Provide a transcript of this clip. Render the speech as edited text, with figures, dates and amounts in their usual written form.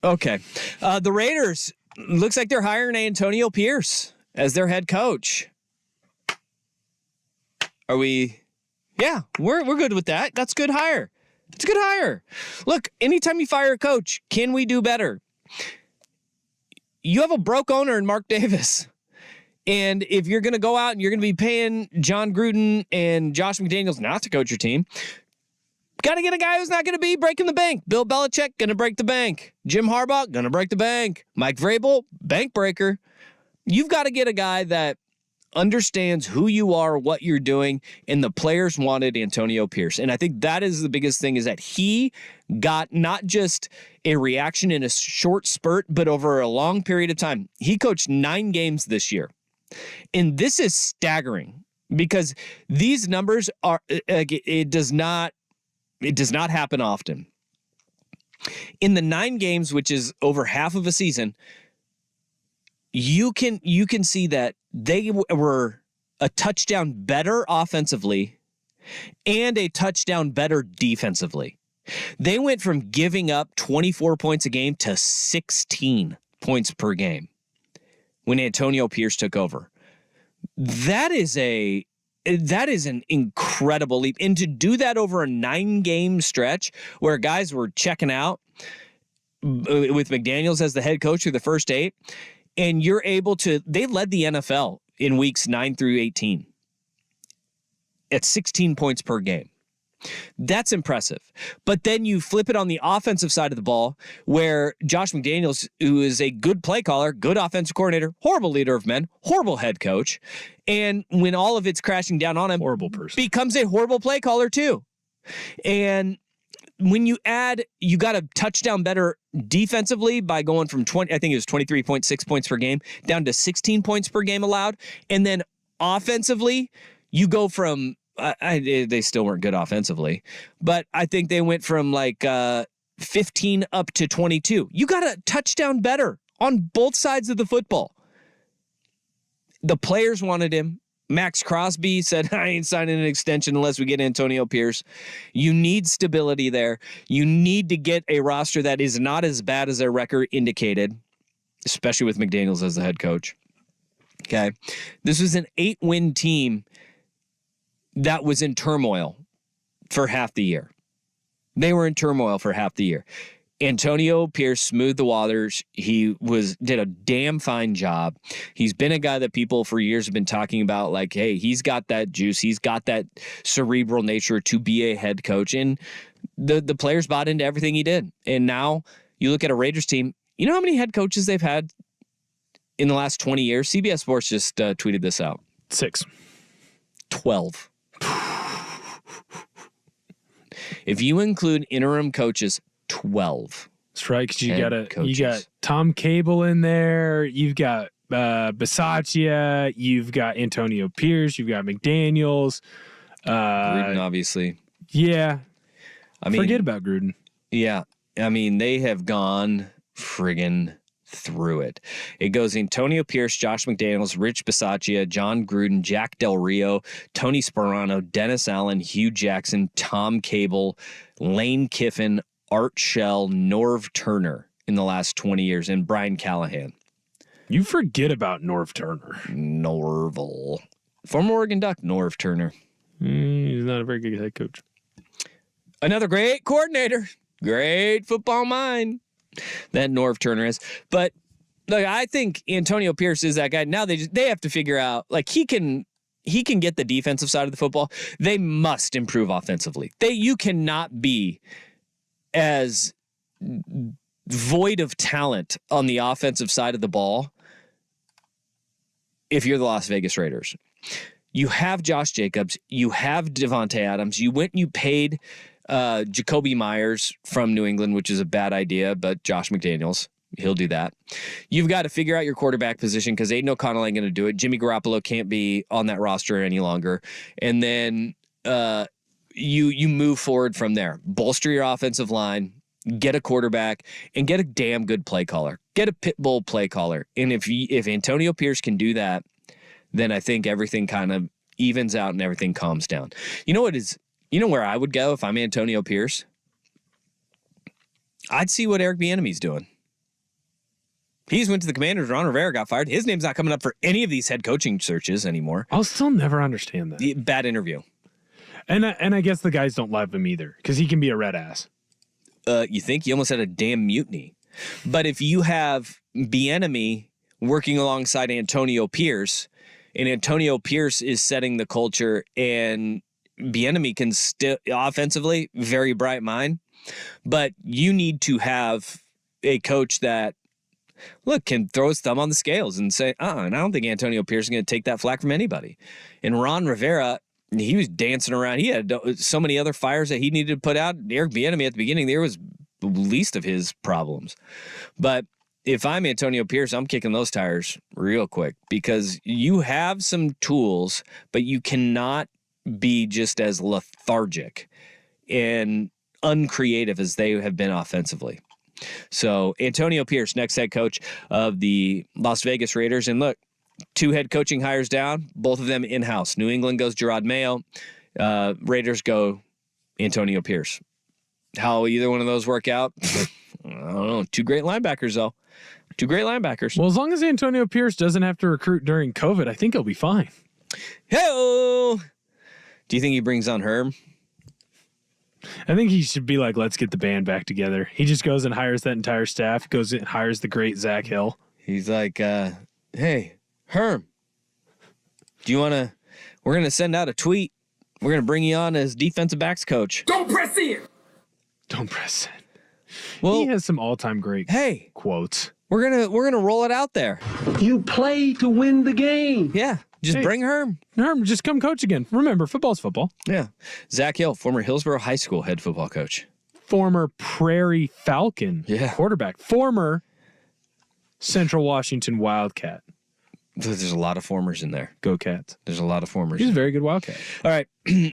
Okay. The Raiders, looks like they're hiring Antonio Pierce as their head coach. Are we? Yeah, we're good with that. That's a good hire. It's a good hire. Look, anytime you fire a coach, can we do better? You have a broke owner in Mark Davis. And if you're going to go out and you're going to be paying John Gruden and Josh McDaniels not to coach your team, got to get a guy who's not going to be breaking the bank. Bill Belichick, going to break the bank. Jim Harbaugh, going to break the bank. Mike Vrabel, bank breaker. You've got to get a guy that understands who you are, what you're doing, and the players wanted Antonio Pierce. And I think that is the biggest thing, is that he got not just a reaction in a short spurt, but over a long period of time. He coached 9 games this year. And this is staggering because these numbers are, it does not happen often. In the 9 games, which is over half of a season, you can see that they were a touchdown better offensively and a touchdown better defensively. They went from giving up 24 points a game to 16 points per game when Antonio Pierce took over. That is an incredible leap. And to do that over a 9-game stretch where guys were checking out with McDaniels as the head coach through the first 8, and you're able to, they led the NFL in weeks 9 through 18 at 16 points per game. That's impressive. But then you flip it on the offensive side of the ball where Josh McDaniels, who is a good play caller, good offensive coordinator, horrible leader of men, horrible head coach, and when all of it's crashing down on him, horrible person, becomes a horrible play caller too. And when you got a touchdown better defensively by going from 20, I think it was 23.6 points per game down to 16 points per game allowed. And then offensively, you go from, they still weren't good offensively, but I think they went from 15 up to 22. You got a touchdown better on both sides of the football. The players wanted him. Max Crosby said, I ain't signing an extension unless we get Antonio Pierce. You need stability there. You need to get a roster that is not as bad as their record indicated, especially with McDaniels as the head coach. Okay. This was an 8-win team that was in turmoil for half the year. They were in turmoil for half the year. Antonio Pierce smoothed the waters. He did a damn fine job. He's been a guy that people for years have been talking about, like, hey, he's got that juice. He's got that cerebral nature to be a head coach. And the players bought into everything he did. And now you look at a Raiders team, you know how many head coaches they've had in the last 20 years? CBS Sports just tweeted this out. 6. 12. If you include interim coaches, 12. That's right, because you got Tom Cable in there, you've got Bisaccia, you've got Antonio Pierce, you've got McDaniels, Gruden, obviously. Yeah, forget about Gruden. Yeah, they have gone friggin' through it. It goes Antonio Pierce, Josh McDaniels, Rich Bisaccia, John Gruden, Jack Del Rio, Tony Sparano, Dennis Allen, Hugh Jackson, Tom Cable, Lane Kiffin, Art Shell, Norv Turner in the last 20 years, and Brian Callahan. You forget about Norv Turner. Norval. Former Oregon Duck, Norv Turner. He's not a very good head coach. Another great coordinator. Great football mind. That Norv Turner is. But look, I think Antonio Pierce is that guy. Now they have to figure out, like, he can get the defensive side of the football. They must improve offensively. You cannot be as void of talent on the offensive side of the ball if you're the Las Vegas Raiders. You have Josh Jacobs. You have Devontae Adams. You went and you paid Jacoby Myers from New England, which is a bad idea, but Josh McDaniels, he'll do that. You've got to figure out your quarterback position because Aiden O'Connell ain't going to do it. Jimmy Garoppolo can't be on that roster any longer. And then you move forward from there. Bolster your offensive line, get a quarterback, and get a damn good play caller. Get a pit bull play caller. And if Antonio Pierce can do that, then I think everything kind of evens out and everything calms down. You know where I would go if I'm Antonio Pierce? I'd see what Eric Bieniemy's doing. He's went to the Commanders. Ron Rivera got fired. His name's not coming up for any of these head coaching searches anymore. I'll still never understand that. Bad interview. And I guess the guys don't love him either because he can be a red ass. You think? You almost had a damn mutiny. But if you have Bieniemy working alongside Antonio Pierce, and Antonio Pierce is setting the culture, and Bieniemy can still offensively, very bright mind, but you need to have a coach that, look, can throw his thumb on the scales and say, and I don't think Antonio Pierce is going to take that flack from anybody. And Ron Rivera, he was dancing around. He had so many other fires that he needed to put out. Eric Bieniemy at the beginning there was the least of his problems. But if I'm Antonio Pierce, I'm kicking those tires real quick because you have some tools, but you cannot be just as lethargic and uncreative as they have been offensively. So Antonio Pierce, next head coach of the Las Vegas Raiders. And look, 2 head coaching hires down, both of them in-house. New England goes Gerard Mayo. Raiders go Antonio Pierce. How either one of those work out? I don't know. 2 great linebackers, though. 2 great linebackers. Well, as long as Antonio Pierce doesn't have to recruit during COVID, I think he'll be fine. Hey-o! Do you think he brings on Herm? I think he should be like, let's get the band back together. He just goes and hires that entire staff, goes and hires the great Zach Hill. He's like, hey, Herm, do you want to, we're going to send out a tweet. We're going to bring you on as defensive backs coach. Don't press in. Don't press in. Well, he has some all-time great quotes. We're going to roll it out there. You play to win the game. Yeah. Just bring Herm. Herm, just come coach again. Remember, football's football. Yeah. Zach Hill, former Hillsborough High School head football coach. Former Prairie Falcon quarterback. Former Central Washington Wildcat. There's a lot of formers in there. Go Cats. There's a lot of formers. He's a very good Wildcat. All right.